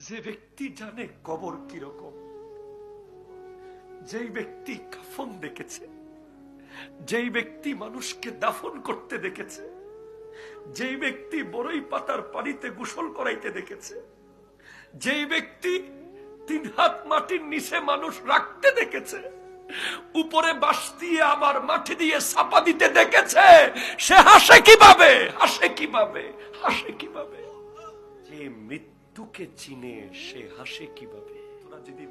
যে ব্যক্তি জানে কবর কিরকম, যেই ব্যক্তি কাফন দেখেছে, যেই ব্যক্তি মানুষকে দাফন করতে দেখেছে, যেই ব্যক্তি বড়ই পাতার পানিতে গোসল করাইতে দেখেছে, যেই ব্যক্তি 3 হাত মাটির নিচে মানুষ রাখতে দেখেছে, উপরে বাঁশ দিয়ে আবার মাটি দিয়ে চাপা দিতে দেখেছে, সে হাসে কিভাবে? হাসে কিভাবে? হাসে কিভাবে? যে মৃত্যুকে চিনে সে হাসে কিভাবে? তোরা যেদিন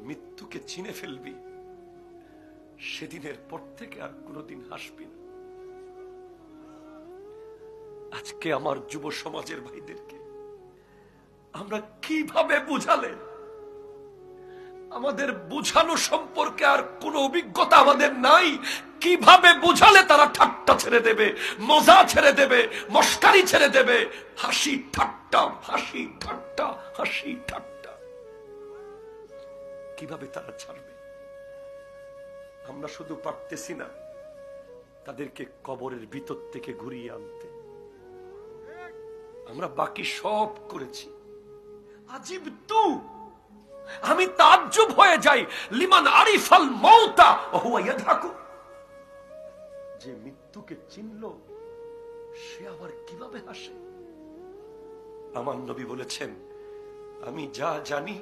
মৃত্যুকে চিনে ফেলবি সেদিনের পর থেকে আর কোনোদিন হাসবি না। আজকে আমার যুব সমাজের ভাইদেরকে আমরা কিভাবে বুঝালে, আমাদের বুঝানো সম্পর্কে আর কোনো অভিজ্ঞতা আমাদের নাই, কিভাবে বুঝালে তারা ঠাট্টা ছেড়ে দেবে, মজা ছেড়ে দেবে, মস্কারি ছেড়ে দেবে, হাসি ঠাট্টা, হাসি ঠাট্টা, হাসি ঠাট্টা, কিভাবে তারা ছাড়বে? আমরা শুধু পারতেছি না তাদেরকে কবরের ভিতর থেকে ঘুরিয়ে আনতে, আমরা বাকি সব করেছি। আজিব তু, আমি তাজ্জুব হয়ে যাই, লিমান আরিফাল মাউতা ওয়া হুয়া ইয়াদহাকু, যে মৃত্যুকে চিনলো সে আবার কিভাবে হাসে? আমার নবী বলেছেন, আমি যা জানি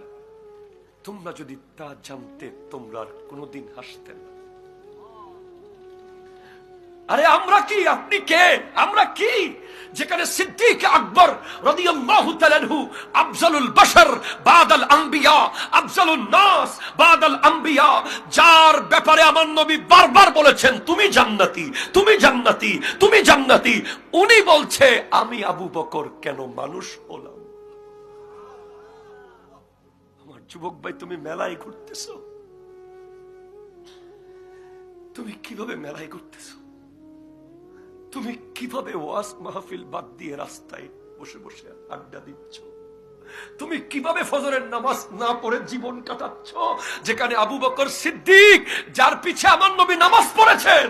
তোমরা যদি তা জানতে তোমরা আর কোনোদিন হাসতে না। আরে আমরা কি, আপনি কে, আমরা কি? যেখানে সিদ্দিক আকবর রাদিয়াল্লাহু তাআলা আনহু আফজালুল বাশার বাদাল আম্বিয়া, আফজালুন নাস বাদাল আম্বিয়া, যার ব্যাপারে আমার নবী বারবার বলেছেন তুমি জান্নাতি, তুমি জান্নাতি, তুমি জান্নাতি, উনি বলছে আমি আবু বকর কেন মানুষ হলাম? আমার যুবক ভাই, তুমি মেলায় ঘুরতেছো, তুমি কিভাবে মেলায় ঘুরতেছো? তুমি কিভাবে ওয়াজ মাহফিল বাদ দিয়ে রাস্তায় বসে বসে আড্ডা দিচ্ছ? তুমি কিভাবে ফজরের নামাজ না পড়ে জীবন কাটাচ্ছ, যেখানে আবু বকর সিদ্দিক, যার পিছে আমার নবী নামাজ পড়েছেন,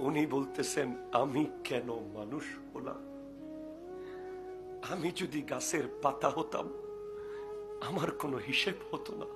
উনি বলতেছেন আমি কেন মানুষ হলাম? আমি যদি গাছের পাতা হতাম আমার কোনো হিসেব হতো না।